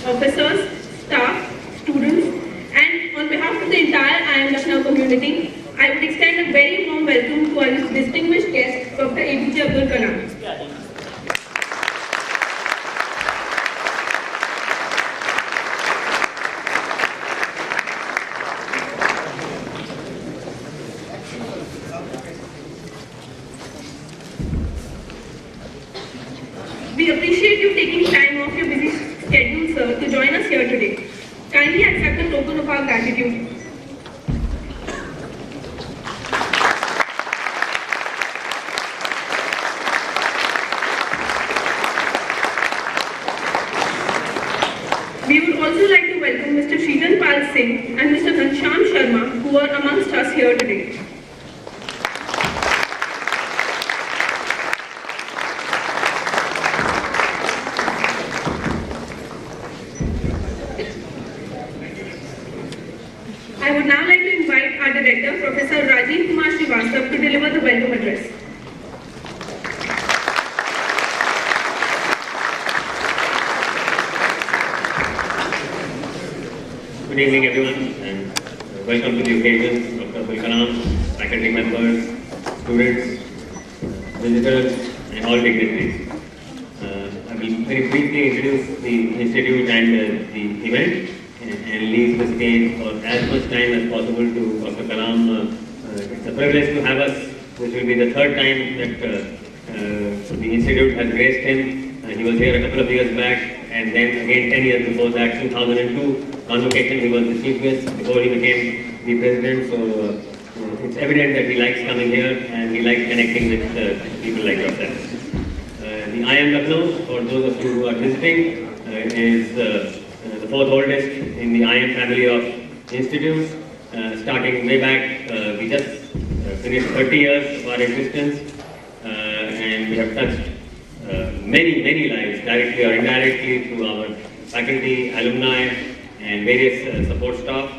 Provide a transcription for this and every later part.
officers, staff, students, and on behalf of the entire IIM Lucknow community, I would extend a very warm welcome to our distinguished guest, Dr. APJ Abdul Kalam. We appreciate you taking time off your busy schedule, sir, to join us here today. Kindly accept the token of our gratitude. We would also like to welcome Mr. Sheetan Pal Singh and Mr. Ghanshyam Sharma, who are amongst us here today. I would now like to invite our Director, Professor Rajiv Kumar Srivastava, to deliver the welcome address. Good evening, everyone, and welcome to the occasion. Dr. Abdul Kalam, faculty members, students, visitors, and all dignitaries. I will very briefly introduce the institute and the event, and leave the stage for as much time as possible to Dr. Kalam. It's a privilege to have us. This will be the third time that the institute has graced him. He was here a couple of years back, and then again 10 years before that, 2002 convocation, he was the chief guest before he became the president. So it's evident that he likes coming here and he likes connecting with people like yourself. The IIM Lucknow, for those of you who are visiting, is the fourth oldest in the IIM family of institutes. Starting way back, we just finished 30 years of our existence, and we have touched many lives, directly or indirectly, through our faculty, alumni, and various support staff.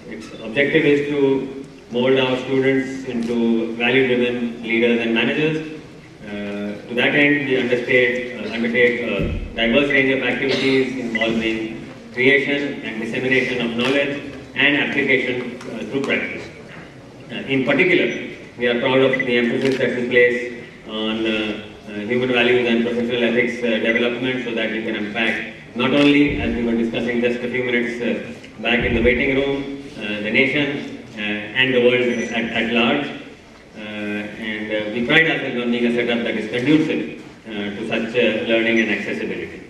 Its objective is to mold our students into value-driven leaders and managers. To that end, we undertake a diverse range of activities involving creation and dissemination of knowledge and application through practice. In particular, we are proud of the emphasis that we place on human values and professional ethics development, so that we can impact not only, as we were discussing just a few minutes back in the waiting room, the nation and the world at large. And we pride ourselves on being a setup that is conducive to such learning and accessibility.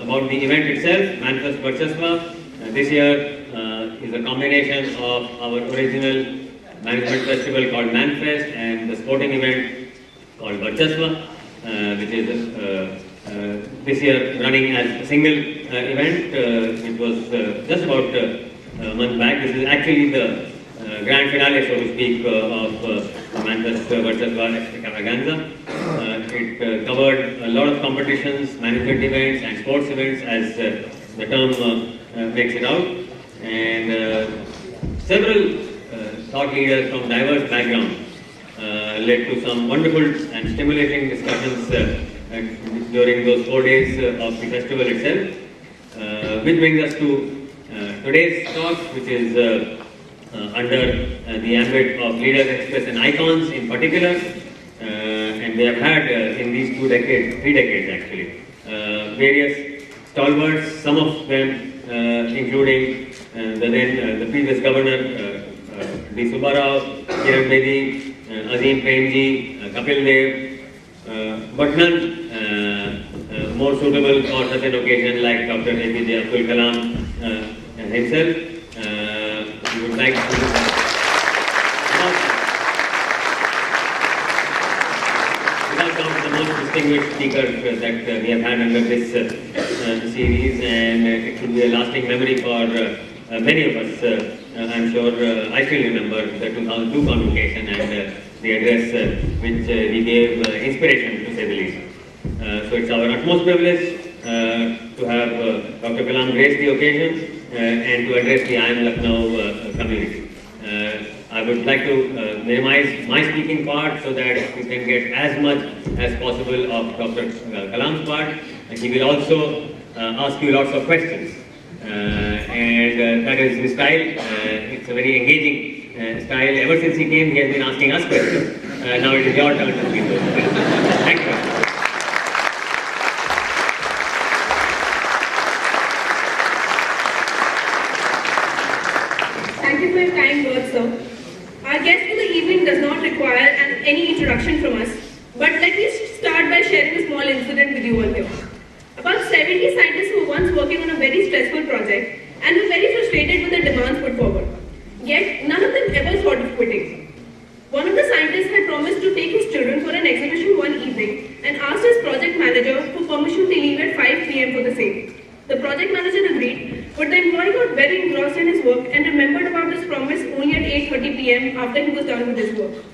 About the event itself, Manfest-Varchasva, this year is a combination of our original management festival called Manfest and the sporting event called Varchasva, which is this year running as a single event. It was just about a month back. This is actually the grand finale, so to speak, of Manfest-Varchasva extravaganza. It covered a lot of competitions, management events, and sports events, as the term makes it out. And several thought leaders from diverse backgrounds led to some wonderful and stimulating discussions during those 4 days of the festival itself. Which brings us to today's talk, which is under the ambit of leaders, express, and icons in particular. And they have had in these 3 decades actually, various stalwarts, some of them including the previous governor, D. Subbarao, Kiran Bedi, Azim Premji, Kapil Dev, but none more suitable for such an occasion like Dr. APJ Abdul Kalam himself. We would like to the most distinguished speakers that we have had under this series, and it should be a lasting memory for many of us. I'm sure I still remember the 2002 convocation and the address which he gave inspiration, to say the least. So it's our utmost privilege to have Dr. Kalam grace the occasion and to address the IIM Lucknow community. I would like to minimize my speaking part so that we can get as much as possible of Dr. Kalam's part. And he will also ask you lots of questions. And that is his style. It's a very engaging style. Ever since he came, he has been asking us questions. Now it is your turn to speak those questions. Thank you. Thank you for your kind words, sir. Our guest for the evening does not require any introduction from us, but let me start by sharing a small incident with you all here. About 70 scientists were once working on a very stressful project and were very frustrated with the demands put forward. Yet, none of them ever thought of quitting. One of the scientists had promised to take his children for an exhibition one evening and asked his project manager for permission to leave at 5 p.m. for the same. The project manager agreed, but the employee got very engrossed in his work and remembered about this promise only at 8:30 p.m. after he was done with his work.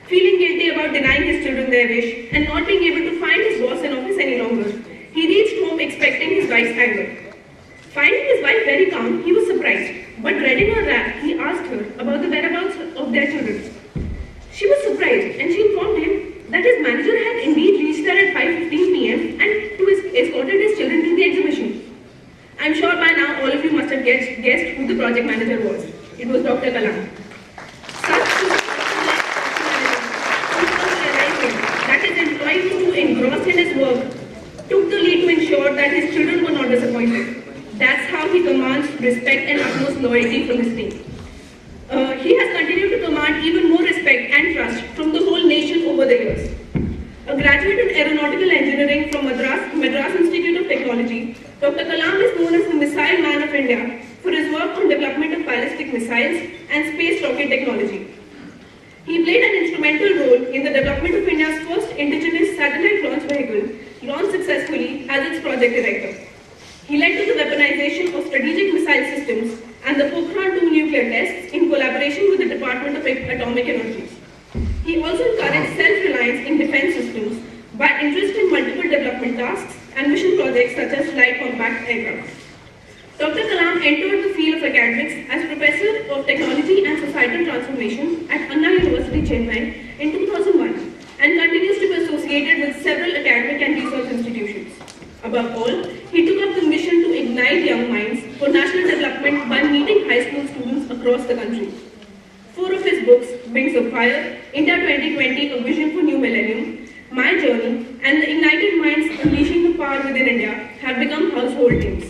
Feeling guilty about denying his children their wish and not being able to find his boss in office any longer, he reached home expecting his wife's anger. Finding his wife very calm, he was surprised, but dreading her wrath, he asked her about the whereabouts of their children. She was surprised and she informed him that his manager had indeed reached there at 5:15 p.m. and escorted his children to the exhibition. I'm sure by now all of you must have guessed who the project manager was. It was Dr. Kalam. Such realizing that his employee was too engrossed in his work took the lead to ensure that his children were not disappointed. That's how he commands respect and utmost loyalty from his team. He has continued to command even more respect and trust from the whole nation over the years. A graduate in aeronautical engineering from Madras Institute of Technology, Dr. Kalam is known as the Missile Man of India for his work on development of ballistic missiles and space rocket technology. He played an instrumental role in the development of India's first indigenous satellite launch vehicle, launched successfully as its project director. He led to the weaponization of strategic missile systems and the Pokhran-2 nuclear tests in collaboration with the Department of Atomic Energy. He also encouraged self-reliance in defense systems by interest in multiple development tasks and mission projects such as light compact aircraft. Dr. Kalam entered the field of academics as Professor of Technology and Societal Transformation at Anna University, Chennai in 2001 and continues to be associated with several academic and research institutions. Above all, he took up the mission to ignite young minds for national development by meeting high school students across the country. 4 of his books, Wings of Fire, India 2020, A Vision for New Millennium, My Journey, and The Ignited Minds Unleashing the Power Within India have become household names.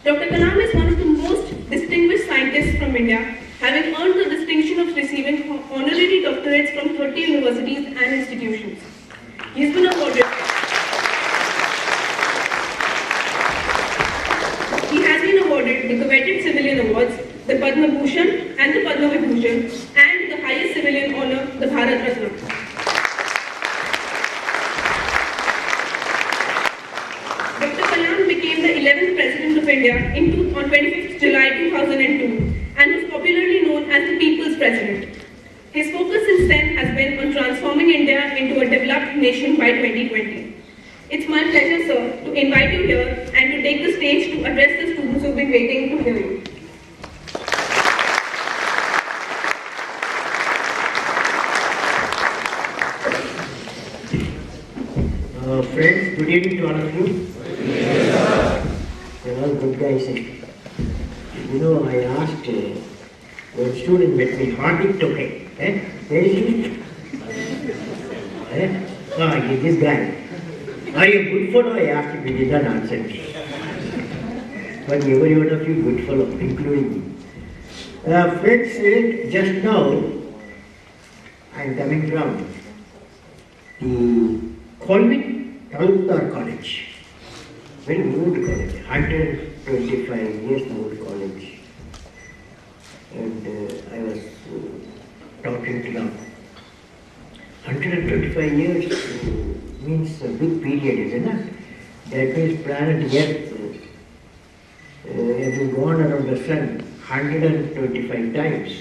Dr. Kalam is one of the most distinguished scientists from India, having earned the distinction of receiving honorary doctorates from 30 universities and institutions. He has been awarded the coveted civilian awards, the Padma Bhushan and the Padma Vibhushan, and the highest civilian honor, the Bharat Ratna. Dr. Kalam became the 11th President of India on 25th July 2002 and was popularly known as the People's President. His focus since then has been on transforming India into a developed nation by 2020. It's my pleasure, sir, to invite you here and to take the stage to address the students who've been waiting to hear you. Friends, good evening to all of you. You're all good guys. You know, I asked one student met me, Hardik Toke. Where is he? This guy. Are you a good fellow? I asked him, he did not answer me. But every one of you good fellow, including me. Friends, just now, I am coming from the Colvin Talukdar College. Very old college, 125 years old college. And I was talking to them. 125 years means a big period, isn't it? That means planet Earth has gone around the sun 125 times.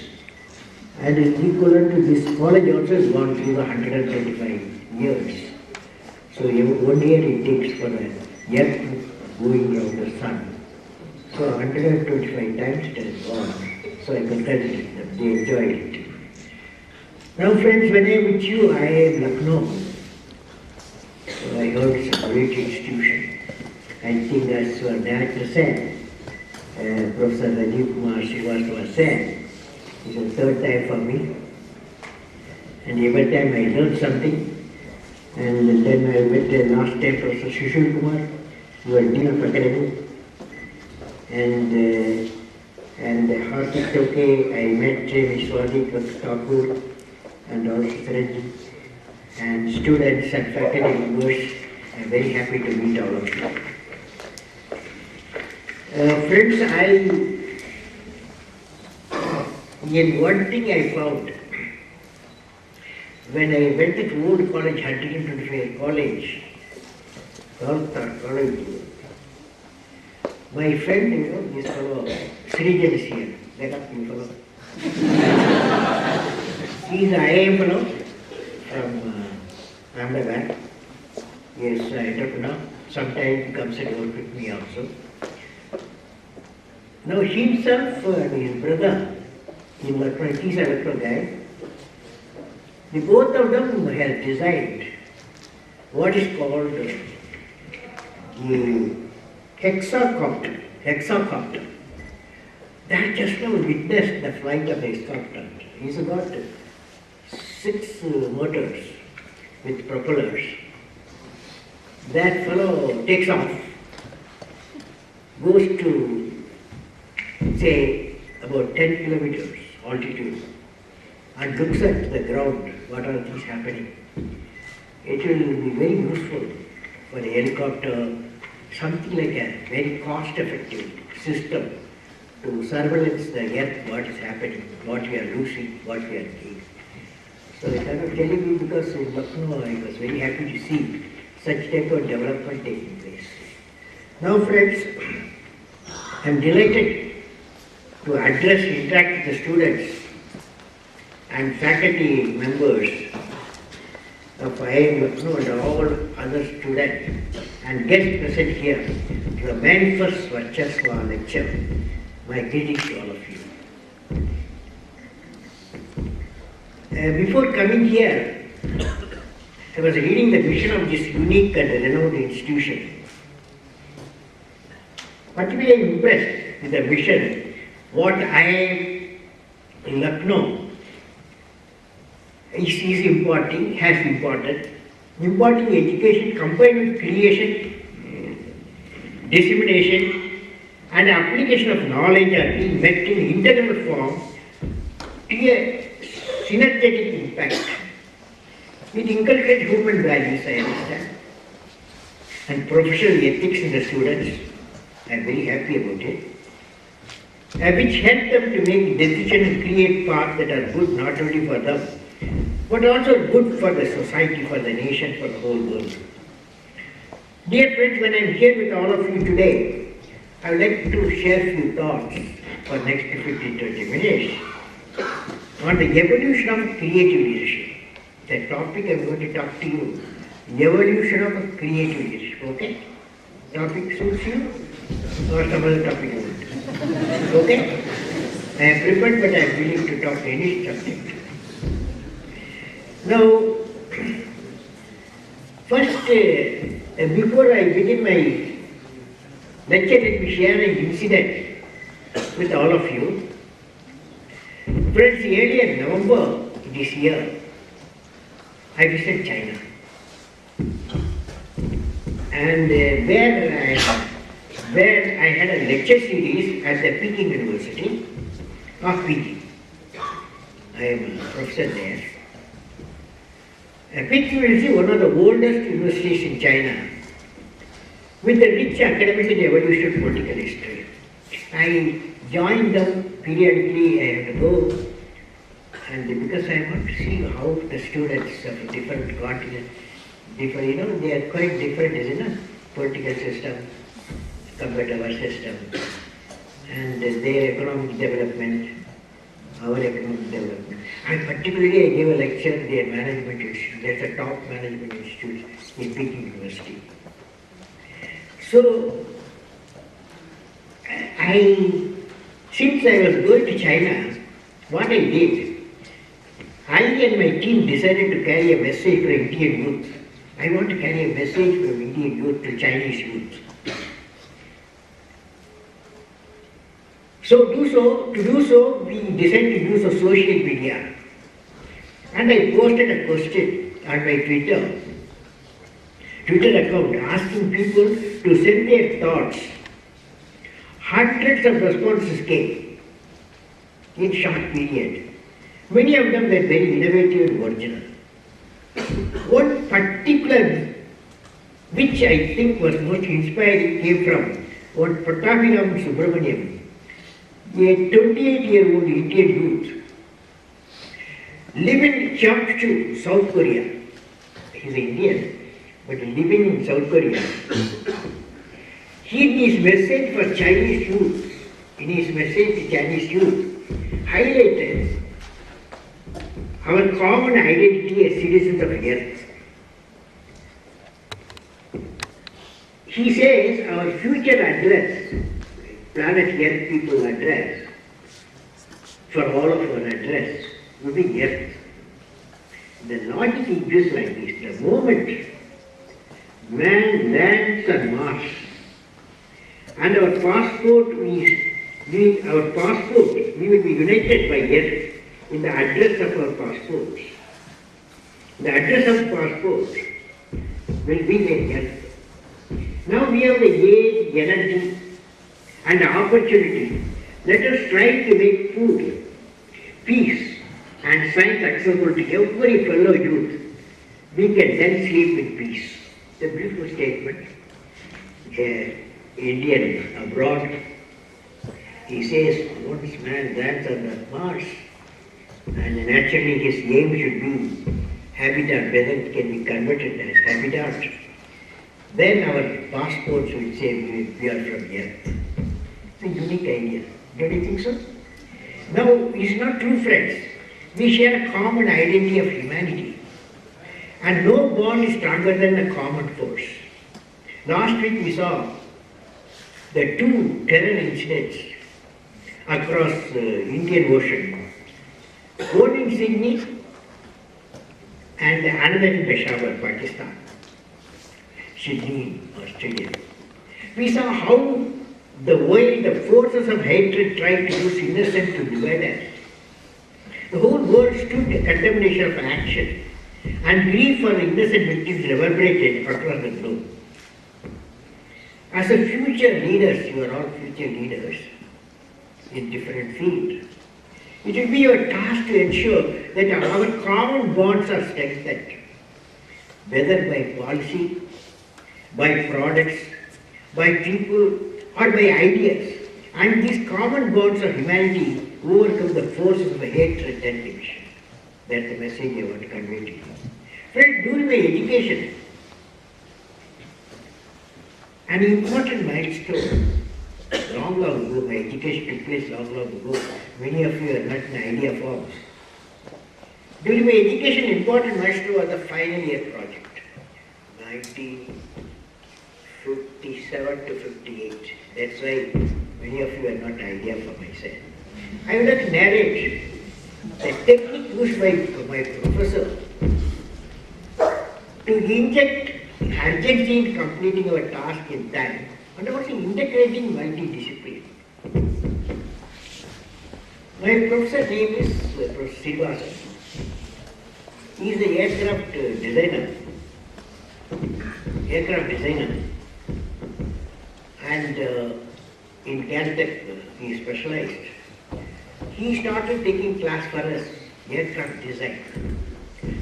And is equivalent to this college also has gone through the 125 years. So 1 year it takes for the Earth going around the sun. So 125 times it has gone. So I can tell you that they enjoyed it. Now friends, when I am with you, IIM Lucknow. So I heard it's a great institution. I think as our director said, Professor Rajiv Kumar Srivastava said, it's the third time for me. And every time I learned something. And then I met last time Professor Sushil Kumar, who was Dean of Academy. And Hardik Toke, I met Vishwadi Thakur and also Saranji. And students and faculty members, I'm very happy to meet all of you. Friends, in one thing I found, when I went to old college, Huntington 25 College, college, my friend, this fellow, Srijan is here. Get up, you fellow. He's an IIM fellow from Ahmedabad. Yes, entrepreneur. Sometimes he comes and work with me also. Now himself and his brother in Lucknow, he's a Lucknow guy. The both of them have designed what is called the hexacopter. That just now witnessed the flight of the hexacopter. He's got 6 motors with propellers. That fellow takes off, goes to say about 10 kilometers altitude and looks at the ground, what are things happening. It will be very useful for a helicopter, something like a very cost-effective system to surveillance the earth, what is happening, what we are losing, what we are gaining. So I cannot tell you because in Lucknow I was very happy to see such type of development taking place. Now friends, I am delighted to interact with the students and faculty members of IIM Lucknow and all other students and guests present here to the Manfest-Varchasva lecture. My greetings to all of you. Before coming here, I was reading the mission of this unique and renowned institution. Particularly impressed with the mission, what IIM Lucknow is imparting, has imparted, imparting education combined with creation, dissemination, and application of knowledge are being met in integral form to a synergetic impact. It inculcates human values, I understand, and professional ethics in the students. I am very happy about it. Which help them to make decisions and create paths that are good not only for them, but also good for the society, for the nation, for the whole world. Dear friends, when I am here with all of you today, I would like to share a few thoughts for next 15-20 minutes on the evolution of creative leadership. The topic I am going to talk to you, evolution of creative leadership, okay? Topic suits you or some other topic you want? Okay? I am prepared but I am willing to talk any subject. Now, first, before I begin my lecture, let me share an incident with all of you. Friends, earlier November this year, I visited China. And where I had a lecture series at the Peking University of Peking. I am a professor there. Peking University is one of the oldest universities in China with a rich academic and evolutionary political history. I joined them periodically. I have to go, and because I want to see how the students of different continents differ, they are quite different, isn't it? Political system compared to our system, and their economic development, our economic development. And particularly I gave a lecture at their management institute. That's a top management institute in Peking University. So, since I was going to China, what I did, I and my team decided to carry a message for Indian youth. I want to carry a message from Indian youth to Chinese youth. To do so, we decided to use a social media. And I posted a question on my Twitter account asking people to send their thoughts. Hundreds of responses came in short period. Many of them were very innovative and original. One particular, which I think was most inspiring, came from one Pratapiram Subramaniam, a 28-year-old Indian youth, living in Cheongju, South Korea. He is Indian, but living in South Korea. In his message for Chinese youth, highlighted our common identity as citizens of Earth. He says our future address, planet Earth people address, for all of our address, will be Earth. The logic is like this: the moment man lands on Mars, and our passport, we will be united by Earth in the address of our passports. The address of passport will be the Earth. Now we have the age, energy, and opportunity. Let us try to make food, peace, and science accessible to every fellow youth. We can then sleep in peace. It's a beautiful statement. Indian abroad, he says, once man lands on the Mars, and naturally his aim should be habitat, whether it can be converted as habitat, then our passports will say we are from here. It's a unique idea. Don't you think so? Now, it's not true, friends. We share a common identity of humanity. And no bond is stronger than a common force. Last week we saw the two terror incidents across the Indian Ocean. One in Sydney and another in Peshawar, Pakistan. Sydney, Australia. We saw how the forces of hatred tried to use innocent to divide us. The whole world stood the condemnation of action, and grief for the innocent victims reverberated across the globe. As a future leaders, you are all future leaders in different fields. It will be your task to ensure that our common bonds are strengthened, whether by policy, by products, by people, or by ideas. And these common bonds of humanity overcome the forces of hatred and division. That's the message I want to convey to you. Friends, during my education, an important milestone, long ago, my education took place long ago. Many of you are not in idea forms. During my education, important milestone was the final year project, 1957 to 58. That's why many of you are not idea for myself. I would like to narrate the technique used by my professor to inject urgency in completing our task in time, and also integrating multidiscipline. My professor's name is Professor Srivastava. He is an aircraft designer. And in Caltech, he specialized. He started taking class for us, aircraft design.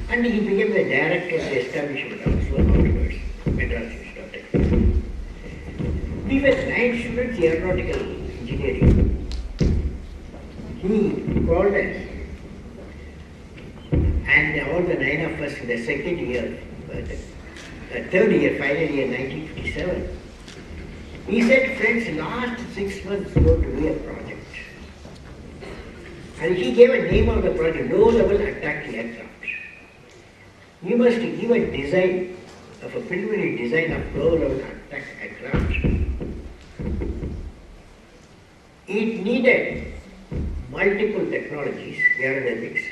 And he became the director of the establishment also afterwards, Madras Institute. We were 9 students aeronautical engineering. He called us, and all the 9 of us in the second year, the third year, final year, 1957. He said, friends, last 6 months go to do a project. And he gave a name of the project, low-level attack aircraft. You must give a design of a preliminary design of low-level attack aircraft. It needed multiple technologies, aerodynamics,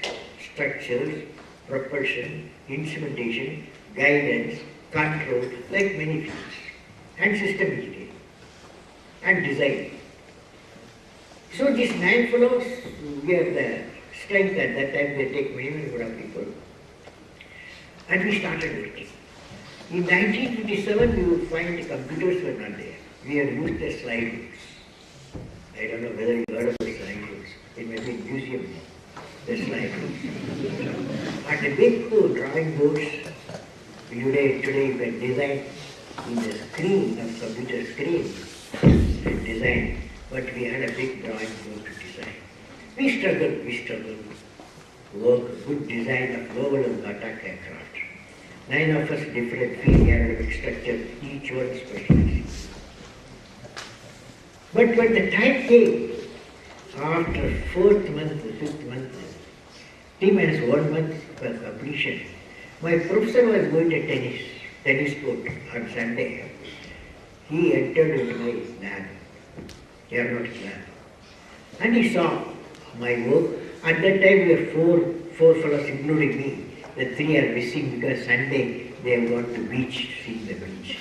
structures, propulsion, instrumentation, guidance, control, like many fields, and system engineering, and design. So these 9 fellows, we have the strength at that time, they take many good of people. And we started working. In 1957, you would find the computers were not there. We had used the slide books. I don't know whether you heard of the slide books. It may be in museum now, the slide books. And the big drawing boards, today you can design in the screen of computer screen and design. But we had a big drawing board to design. We struggled. Work, good design of global and attack aircraft. 9 of us different field aerodynamic structure, each one specialized. But when the time came, after 4th month, 5th month, T-minus 1 month for completion, my professor was going to tennis court on Sunday. He entered into my lab, aeronautics lab, and he saw my work. At that time, we were four fellows, including me. The 3 are missing because Sunday they have gone to beach, seeing the beach.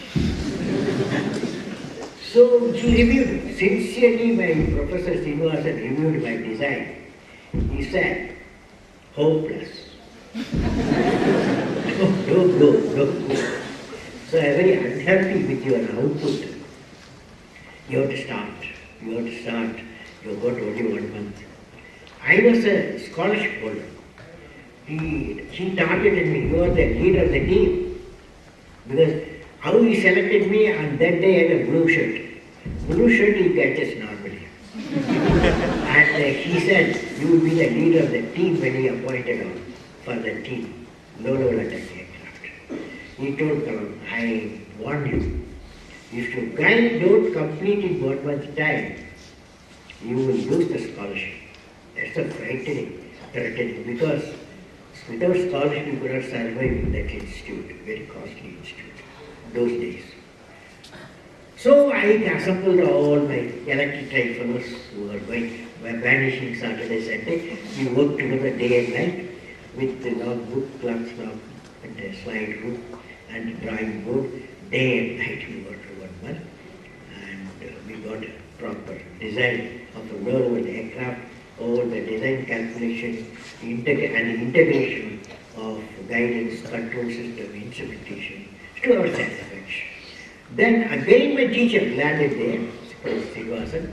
So he reviewed, sincerely my Professor Srinivasan reviewed my design. He said, hopeless. No go. So I am very unhappy with your output. You have to start. You have got only 1 month. I was a scholarship holder. He targeted me, you are the leader of the team. Because how he selected me, on that day I had a blue shirt. Blue shirt he catches normally. And he said, you will be the leader of the team when he appointed on for the team, low-level attack aircraft. He told Kalam, I warn you, if you guys don't complete in 1 month's time, you will lose the scholarship. That's a threatening, because without scholarship you could not survive in that institute, very costly institute, those days. So I assembled all my electric fellows who were going, vanishing Saturday, Sunday. We worked together day and night with the logbook, clock log, and a slide book and drawing board. Day and night we worked for 1 month, and we got a proper design of a low-level aircraft, all the design calculation, and the integration of guidance, control system, instrumentation to our satisfaction. Then again my teacher landed there, Professor Srinivasan,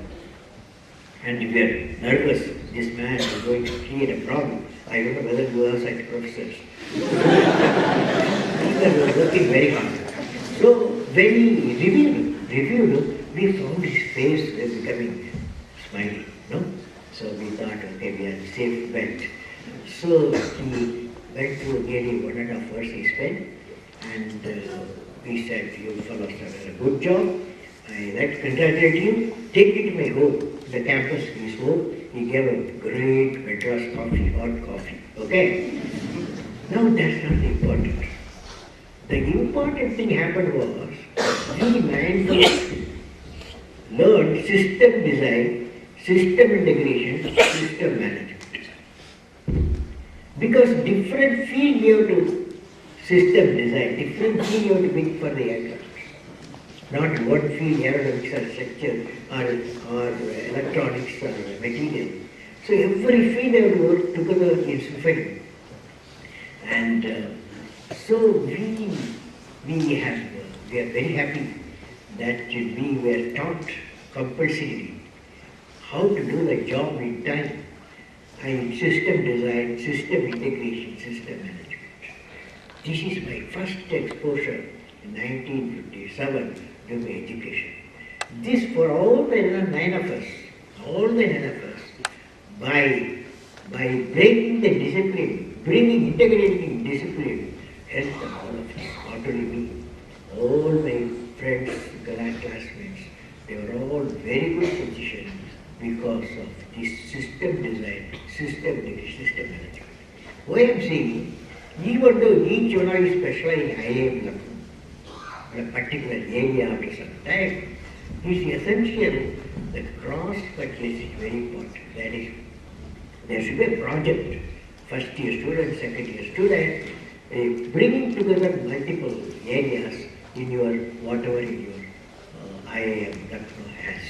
and we were nervous. This man is going to create a problem. I don't know whether you are such professors. We were working very hard. So when we reviewed, we found his face was becoming smiling, no? So we thought, okay, we are in safe bet. So he went through nearly 1.5 hours he spent, and we said, you fellows have done a good job. I like to congratulate you. Take it to my home, the campus he spoke. He gave a great Madras coffee, hot coffee. Okay? Now that's not important. The important thing happened was, we mindfully learned system design, system integration, system management. Because different field you have to system design, different field you have to make for the aircraft. Not one field, aerodynamics or structure or electronics or material. So every field you have to work together in symphony. And so we are very happy that we were taught compulsorily how to do the job in time. And system design, system integration, system management. This is my first exposure in 1957 to my education. This for all the 9 of us, by breaking the discipline, integrating discipline, helped all of us, not only me, all my friends, classmates, they were all very good positions because of this system design, system integration, system management. What I am saying, even though each one is specialized in IIM Lucknow, in a particular area after some time, it is essential that cross-fertilization is very important. That is, there should be a project, first year student, second year student, bringing together multiple areas in your, whatever in your IIM Lucknow has.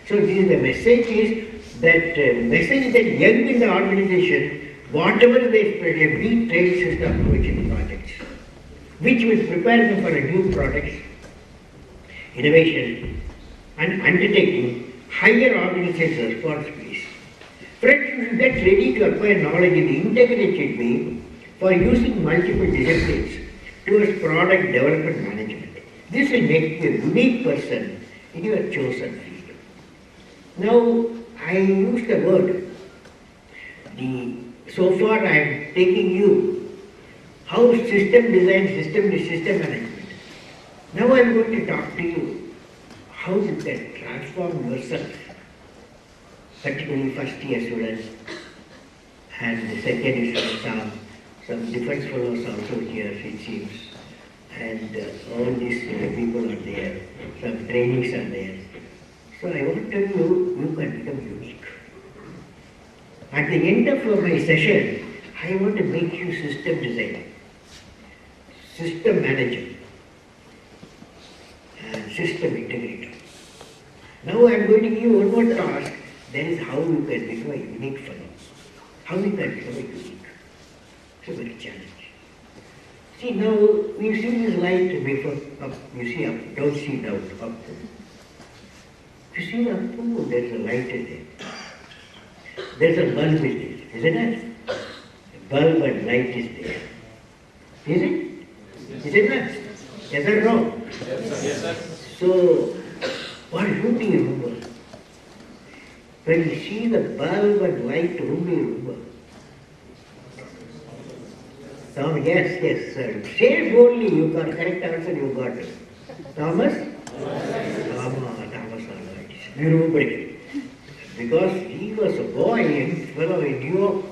So this is the message is, that message that young in the organization, whatever they spread, a big trade system approach in the projects, which will prepare them for a new products, innovation, and undertaking higher organizational responsibilities. Friends, you should get ready to acquire knowledge in the integrated way for using multiple disciplines towards product development management. This will make you a unique person in your chosen field. Now, I use the word, so far I am taking you how system design, system management. Now I am going to talk to you how you can transform yourself, particularly first year students, and the second is some defense fellows also here it seems, and all these people are there, some trainings are there. So I want to tell you, you can become unique. At the end of my session, I want to make you system designer, system manager, and system integrator. Now I am going to give you one more task, that is how you can become a unique fellow. How you can become a unique. It's a very challenge. See now, you see this light before, up, you see up, don't see down, up. You see up, oh, there's a light in there. There's a bulb in there, isn't it? A bulb and light is there. Is it? Is it not? Yes or no? Yes, sir. So, what whom do you remember? When you see the bulb and light, whom do you remember? Thomas, yes, sir. Say boldly, you got correct answer, you got it. Thomas? Thomas Alva. You remember it. Because he was a boy and fellow in New York.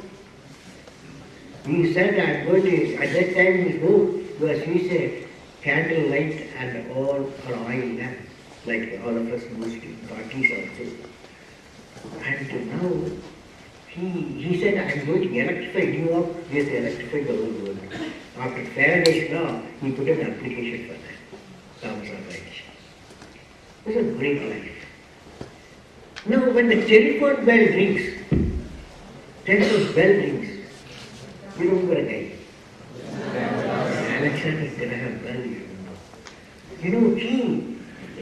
He said, I'm going to, at that time his book was, he said, candle light and all oil lamp, like all of us used in parties also. And now, he said, I'm going to electrify New York, he has electrified the whole world. After Faraday's law, he put an application for that. Thomas Alva. It was a great life. Now, when the telephone bell rings, telephone bell rings, you remember a guy? Alexander Graham Bell, you remember. You know, he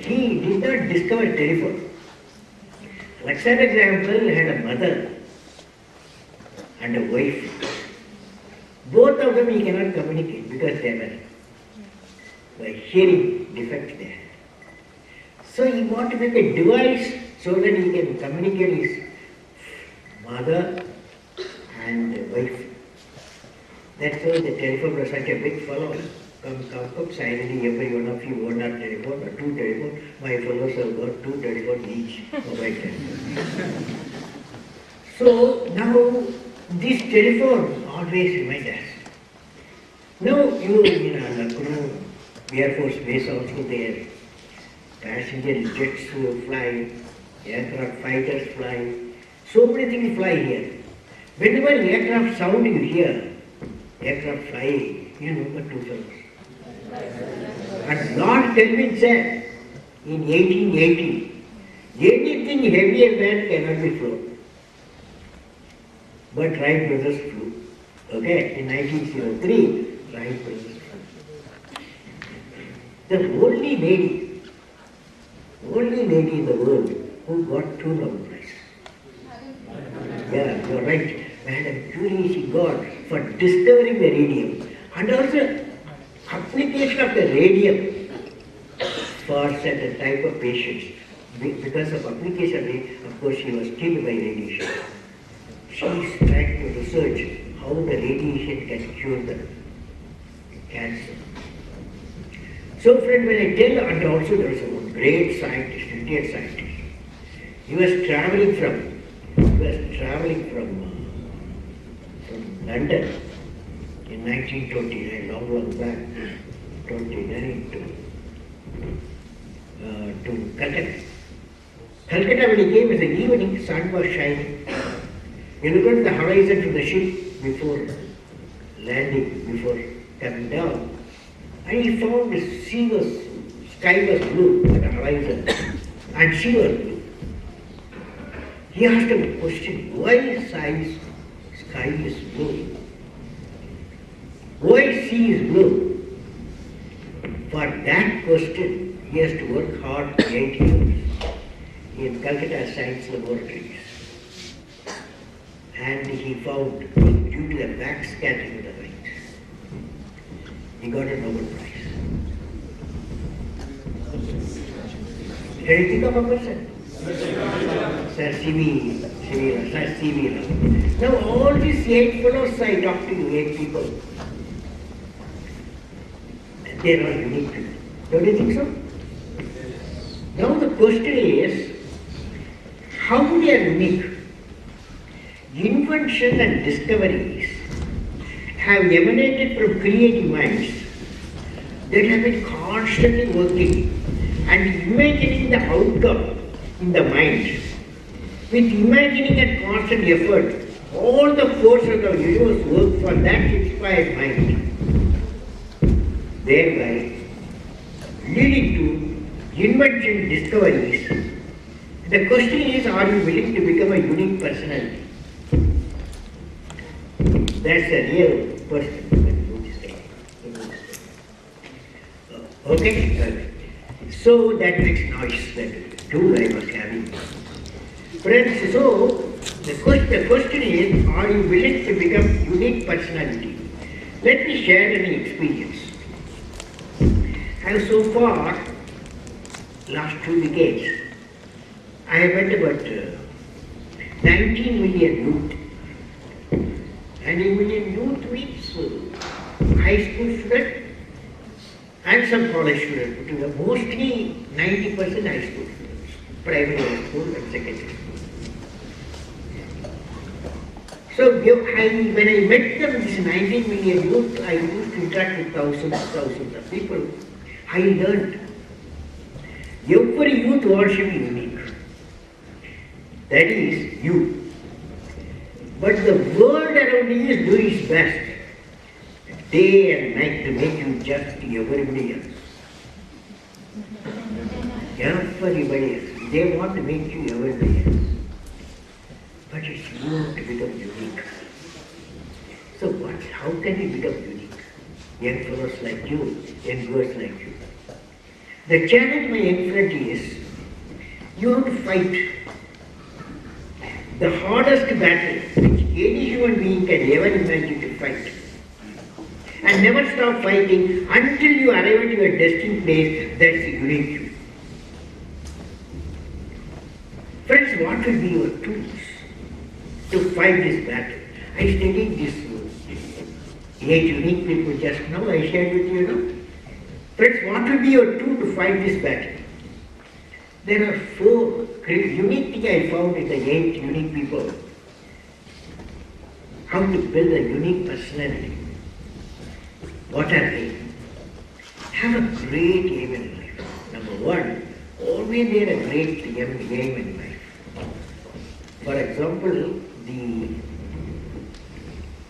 did not discover telephone. Alexander Graham Bell had a mother and a wife. Both of them he cannot communicate because they were hearing defect there. So he wanted to make a device so that he can communicate his mother and wife. That's why the telephone was such a big following. Come, silently, every one of you, one or telephone or two telephone. My fellows have got two telephones each, mobile telephone. So now, this telephone always reminds us. Now, you in Lucknow, Air Force Base also there. Passenger jets fly, aircraft fighters fly, so many things fly here. Whenever aircraft sound you hear, aircraft flying, you remember two fellows. And Lord Kelvin said in 1880, anything heavier than cannot be flown. But Wright brothers flew. Okay, in 1903, Wright brothers flew. The only lady in the world who got two Nobel Prizes. Yeah, you're right. Madam Curie, she got for discovering the radium and also application of the radium for certain type of patients. Because of application, of course, she was killed by radiation. She is trying to research how the radiation can cure the cancer. So friend, when I tell, and also there was a great scientist, Indian scientist. He was traveling from London in 1929, long back, 29 to Calcutta. Calcutta, when he came in the evening, sun was shining. He looked at the horizon from the ship before landing, before coming down, and he found the sky was blue at the horizon, and she was blue. He asked a question, why sky is blue? Why sea is blue? For that question, he has to work hard for 8 years in Calcutta Science Laboratories. And he found, due to the backscattering of the light, he got a Nobel Prize. Can you think of a person? Sir C.V. Now all these 8 fellows I talked to, 8 people, they are all unique people. Don't you think so? Now the question is, how they are unique? Invention and discoveries have emanated from creative minds that have been constantly working and imagining the outcome in the mind. With imagining and constant effort, all the forces of the universe work for that inspired mind, thereby leading to invention discoveries. The question is, are you willing to become a unique personality? That's a real person. Okay? So that makes noise, that tool I was having. Friends, so the question is, are you willing to become unique personality? Let me share an experience. I have so far, last 2 decades, I have met about 19 million youth. 19 million youth means high school student and some college students, mostly 90% high school students, primary school and secondary school. So when I met them, this 19 million youth, I used to interact with thousands of people. I learned every youth wants to be unique. That is you. But the world around you is doing its best, day and night, to make you just everybody else. Everybody else. They want to make you everybody else. But it's you to become unique. So how can you become unique? Young fellows like you, young girls like you. The challenge, my young friend, is you have to fight the hardest battle which any human being can ever imagine to fight. And never stop fighting until you arrive at your destined place that's unique you. Friends, what will be your tools to fight this battle? I studied this 8 unique people just now, I shared with you, Friends, what will be your tool to fight this battle? There are 4 unique things I found in the 8 unique people. How to build a unique personality. What are they? Have a great aim in life. Number 1, always there a great aim in life. For example, the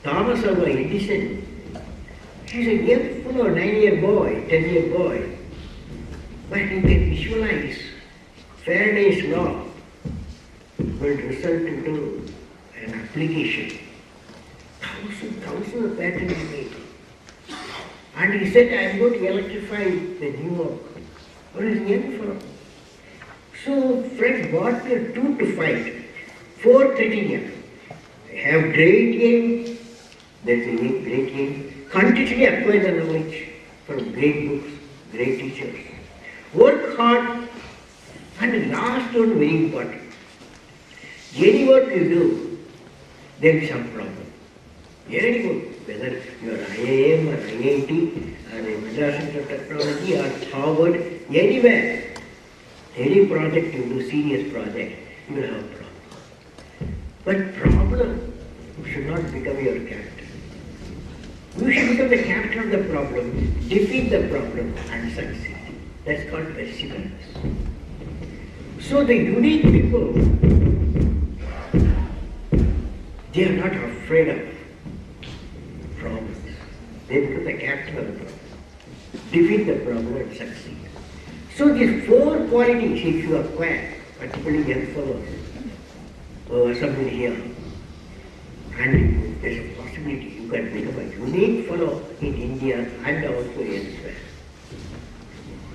Thomas Alva Edison, he's a young fellow, 9-year boy, 10-year boy. But you can visualize Faraday's law will result into an application. Thousands of patents he made. And he said, I am going to electrify the New York. What is young fellow? So, friends, what we are two to fight? 4 criteria. Have great aim, that's a great aim. Continuously acquire the knowledge from great books, great teachers. Work hard, and the last one very important. Any work you do, there will be some problem. Any work, whether you are IIM or IIT or a Madras Center of Technology or Harvard, anywhere, any project you do, serious project, you will have a problem. But problem should not become your character. You should become the captain of the problem, defeat the problem and succeed. That's called perseverance. So the unique people, they are not afraid of problems. They become the captain of the problem, defeat the problem and succeed. So these 4 qualities, if you acquire, particularly young fellows, assembled here. And there's a possibility you can become a unique fellow in India and also elsewhere.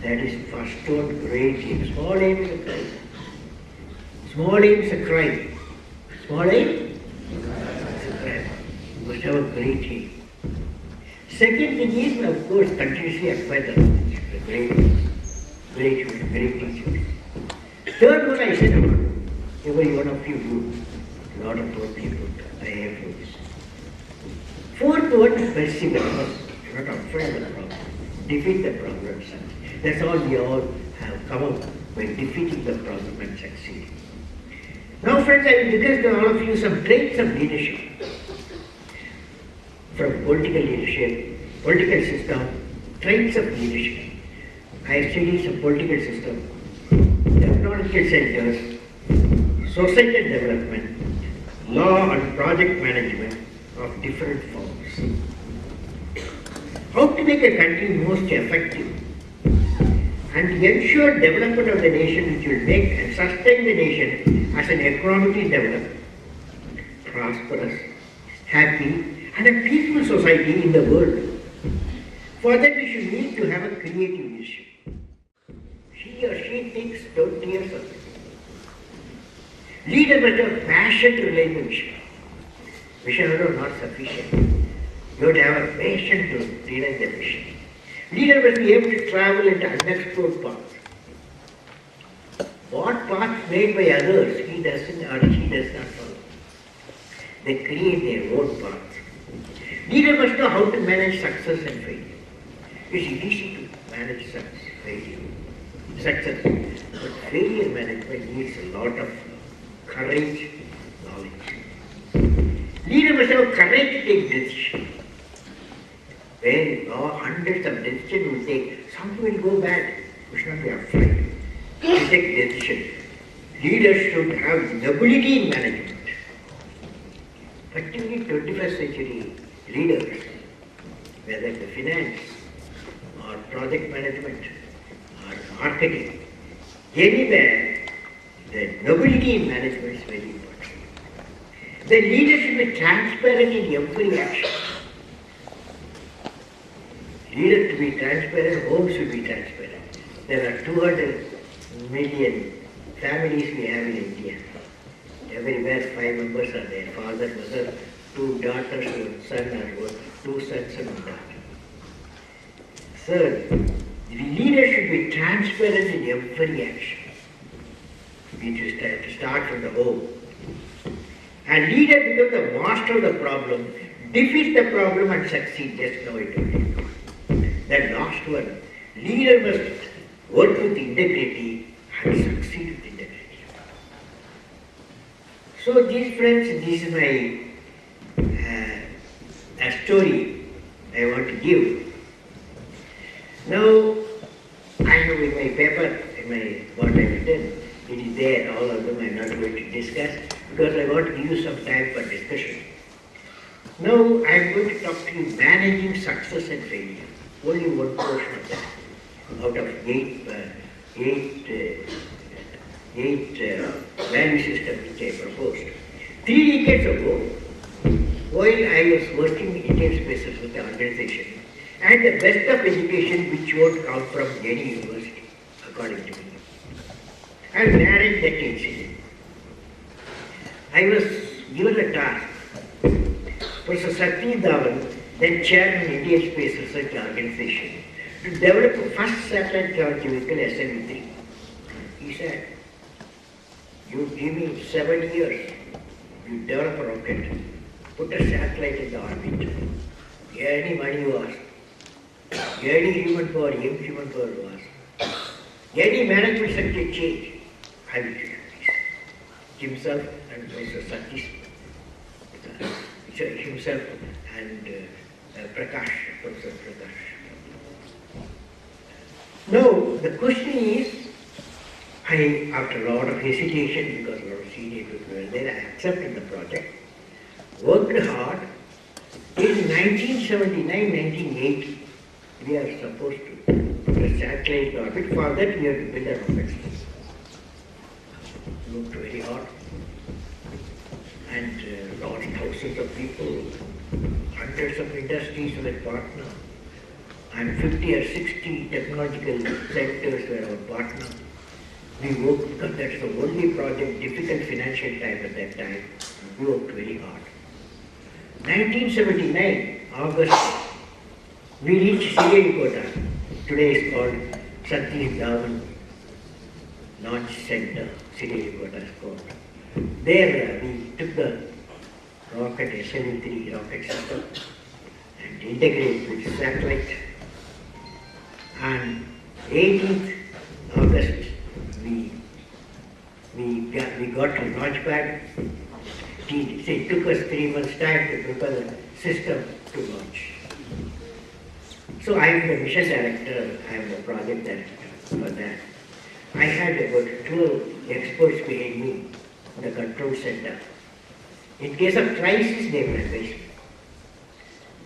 That is first one great aim. Small aim is a crime. Small aim is a crime. Small aim is a crime. You must have a great aim. Second thing is, of course, continuously acquire the knowledge. Great teachers. Third one I said about every one of you do. A lot of work you put. I have to do this. Fourth one is perseverance. Not afraid of the problem. Defeat the problem. That's all we all have come up by defeating the problem and succeeding. Now friends, I will discuss to all of you some traits of leadership. From political leadership, political system, traits of leadership. I have studied some political system, technological centers, societal development, law and project management of different forms. How to make a country most effective and ensure development of the nation, which will make and sustain the nation as an economically developed, prosperous, happy and a peaceful society in the world. For that we should need to have a creative leadership. He or she thinks 20 years of it. Leader must have passion to realize the vision. Vision alone not sufficient. You have to have a passion to realize the vision. Leader must be able to travel into unexplored paths. What paths made by others he doesn't or she does not follow. They create their own paths. Leader must know how to manage success and failure. It's easy to manage success, but failure management needs a lot of courage, knowledge. Leader must have courage to take decisions. When hundreds of decisions will take, something will go bad. We should not be afraid to take decisions. Leaders should have nobility in management. Particularly 21st century leaders, whether the finance or project management or marketing, anywhere, the nobility in management is very important. The leader should be transparent in every action. Leader to be transparent, home should be transparent. There are 200 million families we have in India. Everywhere 5 members are there, father, mother, 2 daughters, 1 son, or 2 sons and 1 daughter. Third, the leader should be transparent in every action. We have to start from the home. And leader becomes the master of the problem, defeat the problem and succeed. Just now I told you. That last one, leader must work with integrity and succeed with integrity. So these friends, this is my a story I want to give. Now, I have in my paper, what I have written, it is there, all of them I am not going to discuss because I want to give you some time for discussion. Now, I am going to talk to you managing success and failure. Only one portion of that, out of eight value systems which I proposed. 3 decades ago, while I was working in Indian Spaces with the organization, and the best of education which won't come from any university, according to me. I was narrating that incident. I was given a task. Professor Satish Dhawan, then chairman Indian Space Research Organization, to develop the first satellite launch vehicle SME-3. He said, you give me 7 years, you develop a rocket, put a satellite in the orbit, any money you ask, any human power, young human power you ask, any management structure change, I will do this. Himself and Professor Satish, himself and Prakash, Professor Prakash. Now, the question is, after a lot of hesitation, because a lot of senior people were there, I accepted the project, worked hard. In 1979, 1980, we are supposed to put a satellite orbit. For that, we have to build a rocket. Looked very hard. and lots, thousands of people, hundreds of industries were partner, and 50 or 60 technological centers were our partner. We worked because that's the only project, difficult financial time at that time. We worked very hard. 1979, August, we reached Sriharikota. Today it's called Satish Dhawan Launch Center, Sriharikota is called. There we took the rocket, SLV-3 rocket system, and integrated with satellite. And 18th August, we got to launch pad. It took us 3 months' time to prepare the system to launch. So I am the mission director, I am the project director for that. I had about 12 experts behind me in the control center. In case of crisis, they will advise me.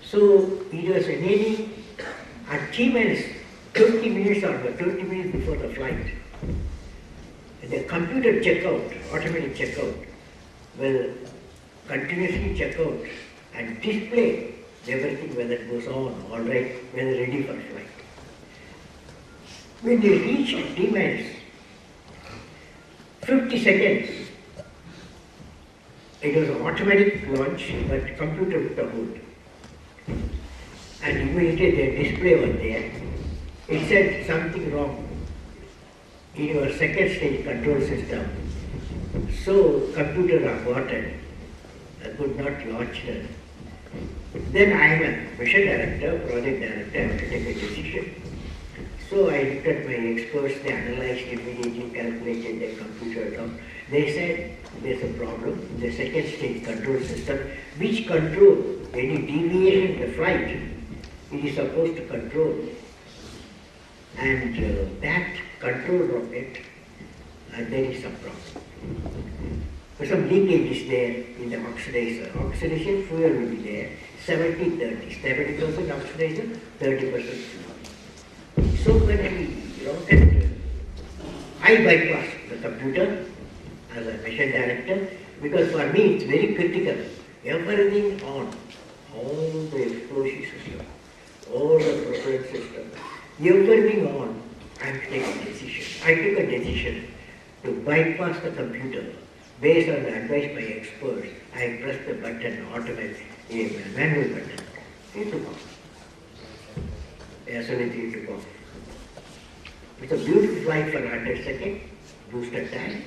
So it was nearly achievements 30 minutes or 30 minutes before the flight. The computer checkout, automatic checkout, will continuously check out and display everything whether it goes on, all right, whether ready for flight. When they reached T minus 50 seconds, it was an automatic launch, but computer took the hold. And immediately the display was there. It said something wrong in your second stage control system. So computer aborted, could not launch it. Then I am a mission director, project director, I have to take a decision. So I looked at my experts, they analyzed immediately, calculated their computer down. They said there's a problem in the second stage control system, which control any deviation in the flight, it is supposed to control. And that control rocket, there is some problem. So some leakage is there in the oxidizer. Oxidation fuel will be there, 70-30, 70% oxidation, 30% fuel. So when I rocket, I bypassed the computer as a mission director, because for me it's very critical. Everything on, all the explosive system, all the propellant system, everything on, I have to take a decision. I took a decision to bypass the computer. Based on the advice by experts, I pressed the button automatically, a manual button. It took off. SLV took off. It's a beautiful flight for 100 seconds, boosted time.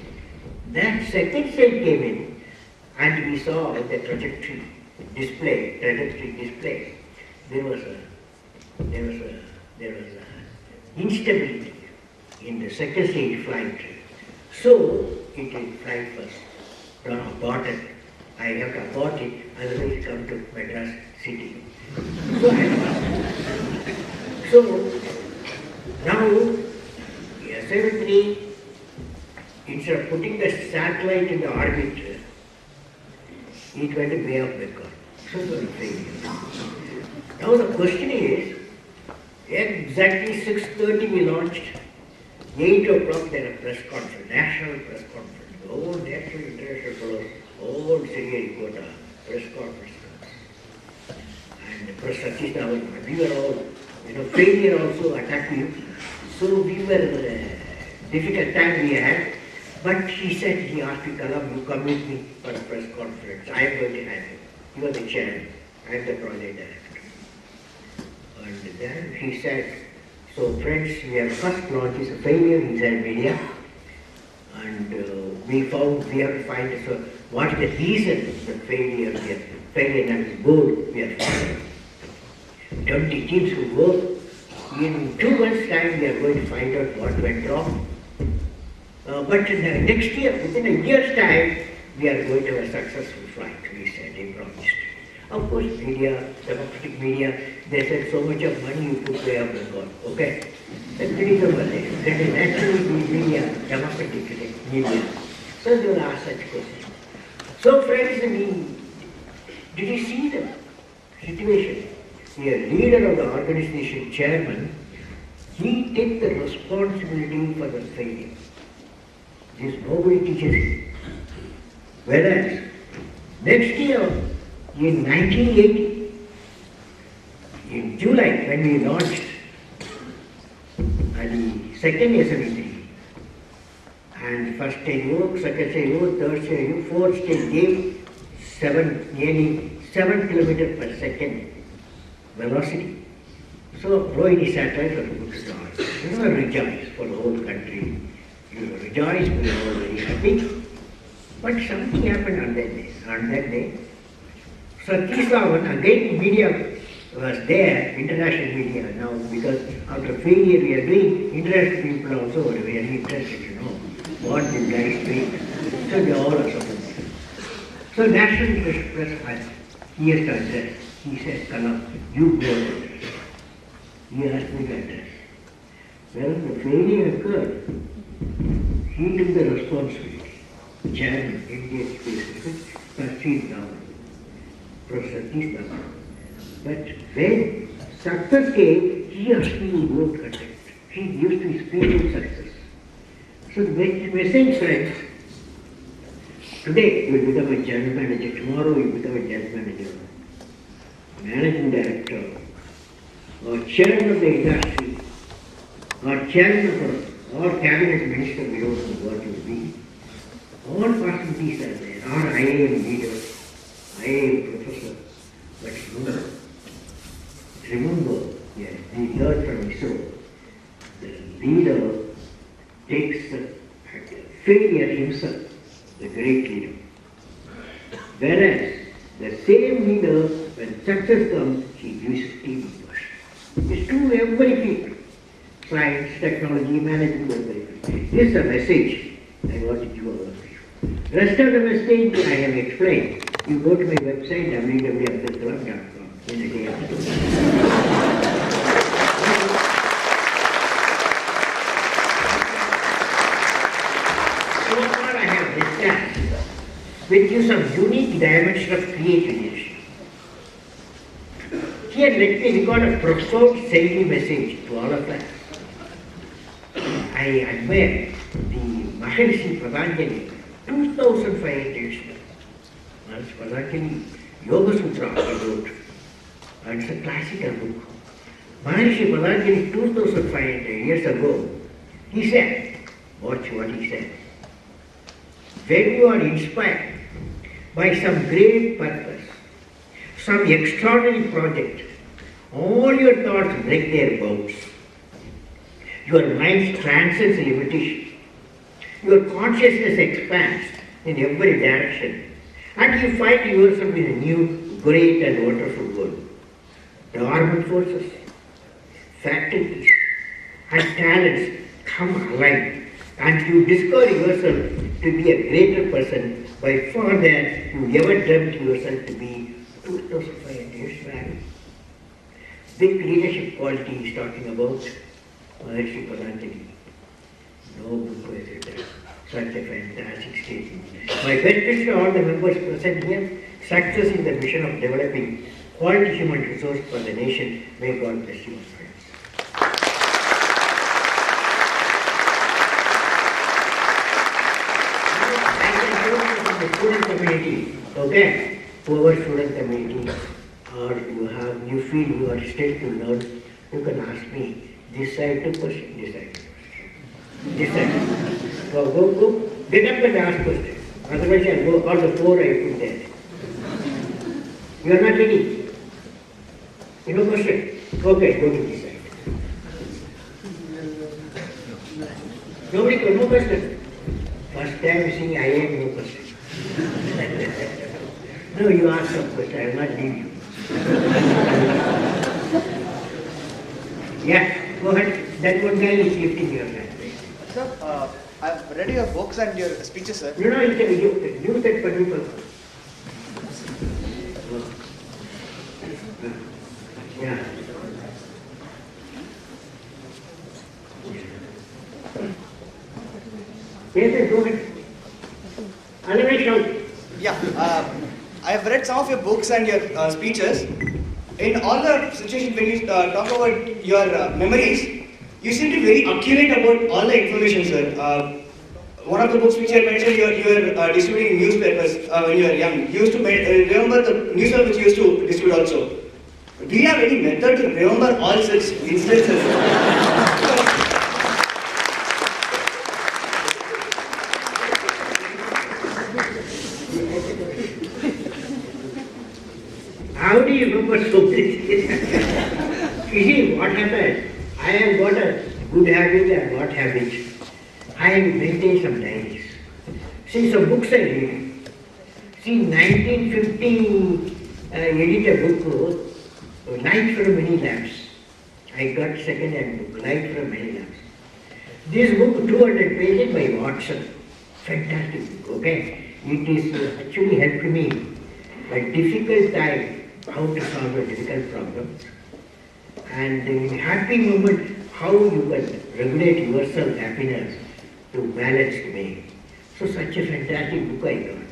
That second stage came in, and we saw the trajectory display. There was instability in the second stage flight. So it will fly first. Don't abort it. I have to abort it, otherwise come to Madras city. So now, SLV-3, instead of putting the satellite in the orbit, it went to Bay of Bengal. So it was a failure. Now the question is, exactly 6:30 we launched. 8 o'clock there a press conference, national press conference. All national international fellows, all Sriharikota press conference. And Press Satish Dhawan, we were all, failure also attacked you. So we were, difficult time we had. But he said, he asked me, Kalam, you come with me for a press conference. I am going to handle it. You are the chairman, I am the project director. And then he said, so friends, our first launch is a failure inside media, and we have to find so what is the reason the failure here. Failure analysis board we are finding. 20 teams will work. In 2 months' time, we are going to find out what went wrong. But in the next year, within a year's time, we are going to have a successful flight, we said, they promised. Of course, media, democratic media, they said so much of money you could pay up and God. Okay? That's reasonable. That is naturally media, democratic media. So they will ask such questions. So friends, did you see the situation? A leader of the organization, chairman, he takes the responsibility for the failure. This nobody teaches him. Whereas Next year, in 1980, in July, when we launched the second SME3, and first stage work, second stage work, third stage work, fourth stage gave nearly 7 kilometers per second velocity. So Rohini satellites were put to launch. You know, rejoice for the whole country. You rejoice, we were all very happy. But something happened on that day. On that day, Satish Dhawan, again media was there, international media now, because after failure we are doing, international people also were very interested to know what the guys doing. So they all are supporting. So national press had here to address. He said, Kalam, you go address. He asked me to address. When the failure occurred, he took the responsibility. Chairman, Indian Space Research, Satish Dhawan, Professor Satish Dhawan. But when success came, he asked me to work conduct. He used to experience success. So the message friends, today you will become a general manager, tomorrow you will become a general manager, managing director, or chairman of the industry, or chairman or cabinet minister, we don't know what you will be. All possibilities are there, or IIM leader, IIM professor. But remember, yes, we learned from ISRO, the leader takes the failure himself, the great leader. Whereas the same leader, when success comes, he gives team first. It's true every field. Science, technology, management, everything. This is a message I want to give all of you. Rest of the message I have explained. You go to my website www.abdulkalam.com in a day after. So far I have discussed with you some unique dimension of creative leadership. Here let me record a profound sending message to all of us. I admire the Maharishi Patanjali, 2,500 years ago. That's Patanjali Yoga Sutra he wrote. And it's a classical book. Maharishi Patanjali, 2,500 years ago, he said, watch what he said. When you are inspired by some great purpose, some extraordinary project, all your thoughts break their bounds. Your mind transcends limitation. Your consciousness expands in every direction. And you find yourself in a new, great and wonderful world. Dormant forces, faculties, and talents come alive. And you discover yourself to be a greater person by far than you ever dreamt yourself to be 2,500 years back. Big leadership quality is talking about Maharishi Patanjali. No book has written such a fantastic statement. My best wishes to all the members present here. Success is the mission of developing quality human resource for the nation. May God bless you, friends. The student community, okay? Whoever student community, or you feel you are still to learn, you can ask me this side to question, this side to question. This side. Go, get up and ask questions. Otherwise I'll go all the four I put there. You are not ready? You know question? Okay, go to this side. Nobody can no question. First time seeing IIM no question. No, you ask some question, I will not leave you. Yeah, go ahead. That one guy is lifting your hand. Sir, I've read your books and your speeches, sir. No, you said for people. Yeah. Yes, go ahead. Otherwise, shout. Yeah, I have read some of your books and your speeches. In all the situations when you talk about your memories, you seem to be very accurate about all the information, sir. one of the books which I mentioned, you were distributing newspapers when you were young. You used to remember the newspaper which you used to distribute also. Do you have any method to remember all such instances? How do you remember so many things? You see, what happened? I have got a good habit and what habit. I maintain some diaries. See, some books I read. See, 1950, I edited a book, Light from Many Lamps. I got second-hand book, Light from Many Lamps. This book, 200 pages by Watson. Fantastic book, okay? It is actually helped me a difficult time how to solve a difficult problem. And in happy moment, how you can regulate yourself happiness to balance me. So such a fantastic book I got.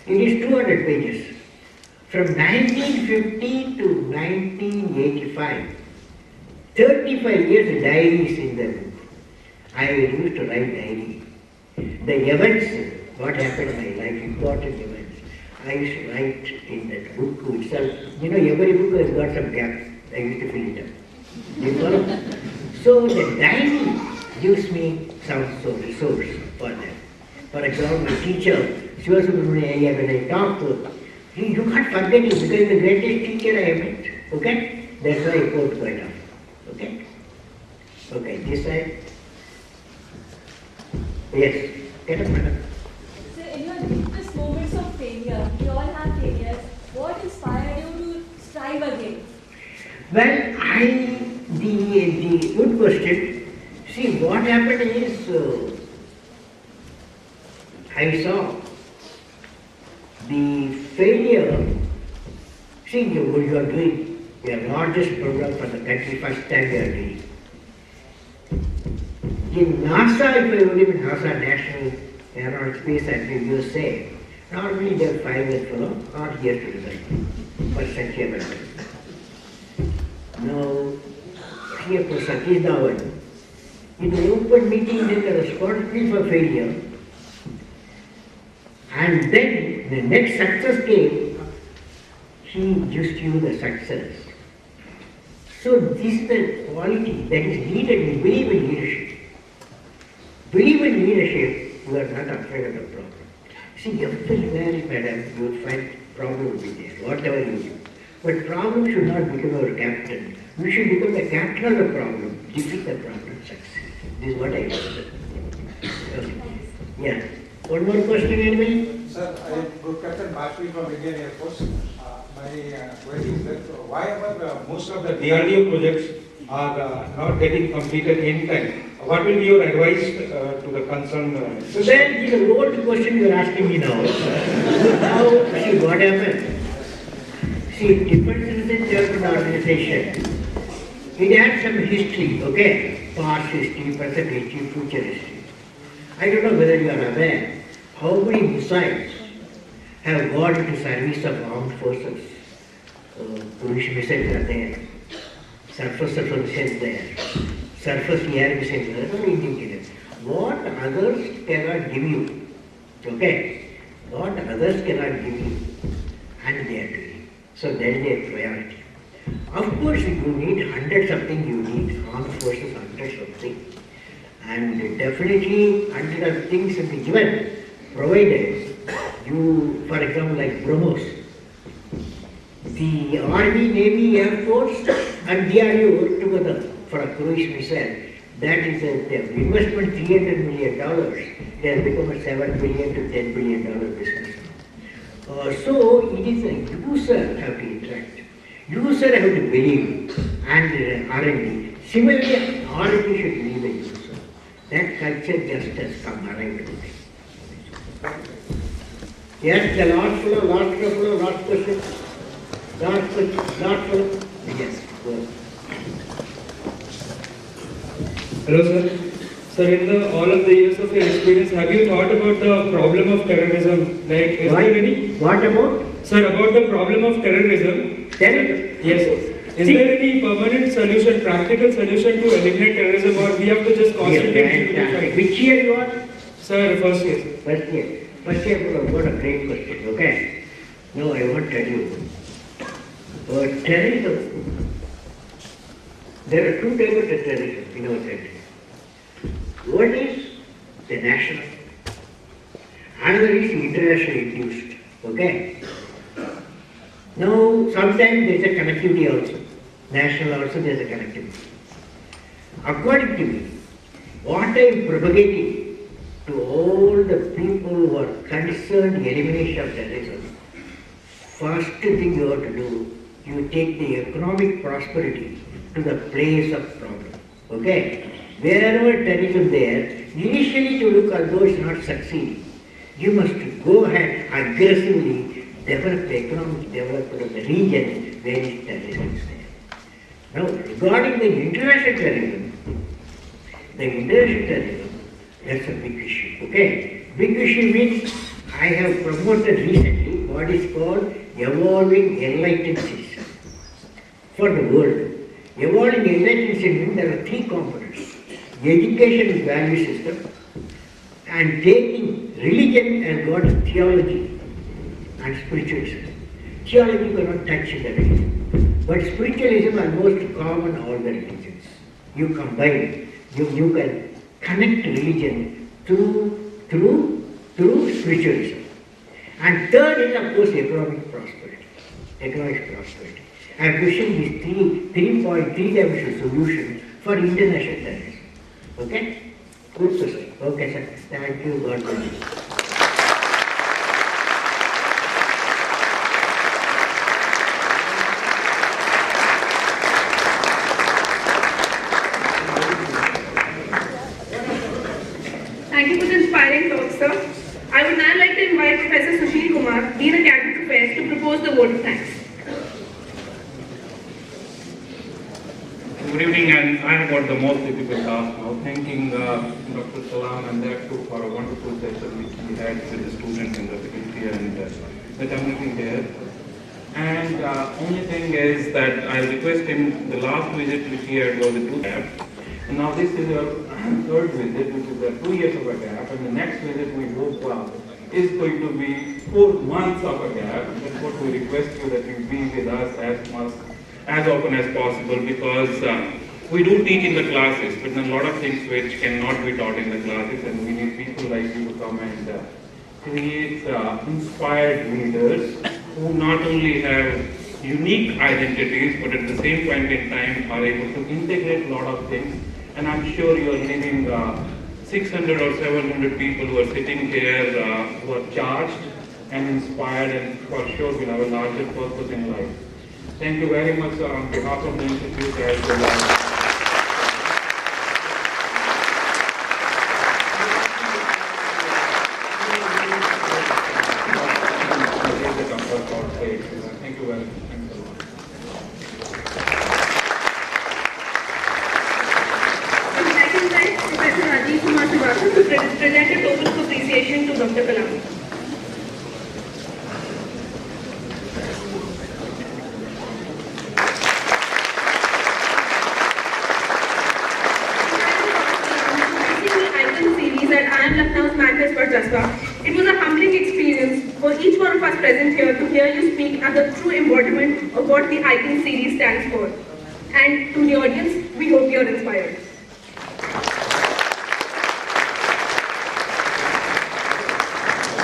It is 200 pages. From 1950 to 1985, 35 years diaries in the book. I used to write diary. The events, what happened in my life, important events, I used to write in that book itself. You know, every book has got some gap. I used to fill it up. You follow? So the diary gives me some sort of resource for that. For example, my teacher, Shivasubramanian, when I talk to her, you can't forget him because he's the greatest teacher I have met. Okay? That's why I quote quite often. Okay? Okay, this side. Yes. Get up, madam. So in your deepest moments of failure, we all have failures, what inspired you to strive again? Well, the good question. See, what happened is, I saw the failure. See, what you are doing, your largest program for the country, first time you are doing. In NASA, if you live in NASA, National Aerospace and USA, normally they are 5-year fellow or here to resign for such a matter. Now, here for Satish Dhawan, in an open meeting, they were responsible for failure. And then the next success came, he gives you the success. So this is the quality that is needed. We believe in leadership. Believe in leadership, you are not afraid of the problem. See, everywhere, madam, you will find problem will be there, whatever you do. But problem should not become our captain. We should become the captain of the problem, defeat the problem, succeed. This is what I said. Okay. Yeah. One more question, anybody? Sir, I am Group Captain Bashwi from Indian Air Force. My query is that why are most of the DRDO projects are not getting completed in time? What will be your advice to the concerned Well, this is an old question you are asking me now. Now, see what happened? See, Defense Development Organization, it had some history, okay? Past history, present history, future history. I don't know whether you are aware how many missiles have gone into service of armed forces. Cruise missiles are there, surface missiles there, surface air missiles there, not indicated. What others cannot give you, okay? What others cannot give you, and they are doing. So that is their priority. Of course, if you need 100 something, you need armed forces 100 something. And definitely 100 of things will be given, provided you, for example, like BrahMos, the Army, Navy, Air Force and DRDO together for a cruise missile. That is the investment $300 million. They have become a $7 billion to $10 billion business. So it is a user have to interact. User have to believe and R&D. Similarly, R&D should believe the user. That culture just has come around today. Yes, the last question. Last fellow. Yes, go. Hello, sir. Sir, in all of the years of your experience, have you thought about the problem of terrorism? Like, is there any? What about? Sir, about the problem of terrorism. Terrorism? Yes. Is there any permanent solution, practical solution to eliminate terrorism, or we have to just concentrate on the fight? Which year you are? Sir, first year. First year, what a great question, okay? Now I want to tell you, terrorism, there are two types of terrorism in our country. One is the national, another is internationally induced, okay? Now, sometimes there is a connectivity also. National also there is a connectivity. According to me, what I am propagating to all the people who are concerned in elimination of terrorism, first thing you have to do, you take the economic prosperity to the place of problem. Okay? Wherever terrorism there, initially to look at those not succeeding, you must go ahead aggressively develop the economic development of the region where this terrorism is there. Now, regarding the international terrorism, that's a big issue, okay? Big issue means I have promoted recently what is called evolving enlightened system for the world. Evolving enlightened system means there are three components. Education is value system, and taking religion as got theology and spiritualism. Theology you cannot touch the religion, but spiritualism is most common all the religions. You combine, you can connect religion through spiritualism. And third is of course economic prosperity. I am pushing this 3.3 dimensional solution for international terrorism. Okay? Good question. Okay, sir. Thank you. God bless you. Thank you for the inspiring talk, sir. I would now like to invite Professor Sushil Kumar, Dean Academic Affairs, to propose the vote of thanks. Good evening, and I have got the most difficult task now, thanking Dr. Kalam and that too for a wonderful session which we had with the students and the faculty and the community here. And only thing is that I request him, the last visit which he had was a 2 gap, and now this is our third visit, which is a 2 years of a gap, and the next visit we hope is going to be 4 months of a gap. That's what we request you, that you be with us as often as possible, because we do teach in the classes, but there are a lot of things which cannot be taught in the classes, and we need people like you to come and create inspired leaders who not only have unique identities, but at the same point in time are able to integrate a lot of things. And I'm sure you are leading 600 or 700 people who are sitting here who are charged and inspired, and for sure will have a larger purpose in life. Thank you very much on behalf of the Institute as well as thank you very much. Thanks a lot. To present a token of appreciation to Dr. Kalam. IIM series at IIM Lucknow's Manfest-Varchasva. It was a humbling experience for each one of us present here to hear you speak as a true embodiment of what the IIM series stands for. And to the audience, we hope you are inspired.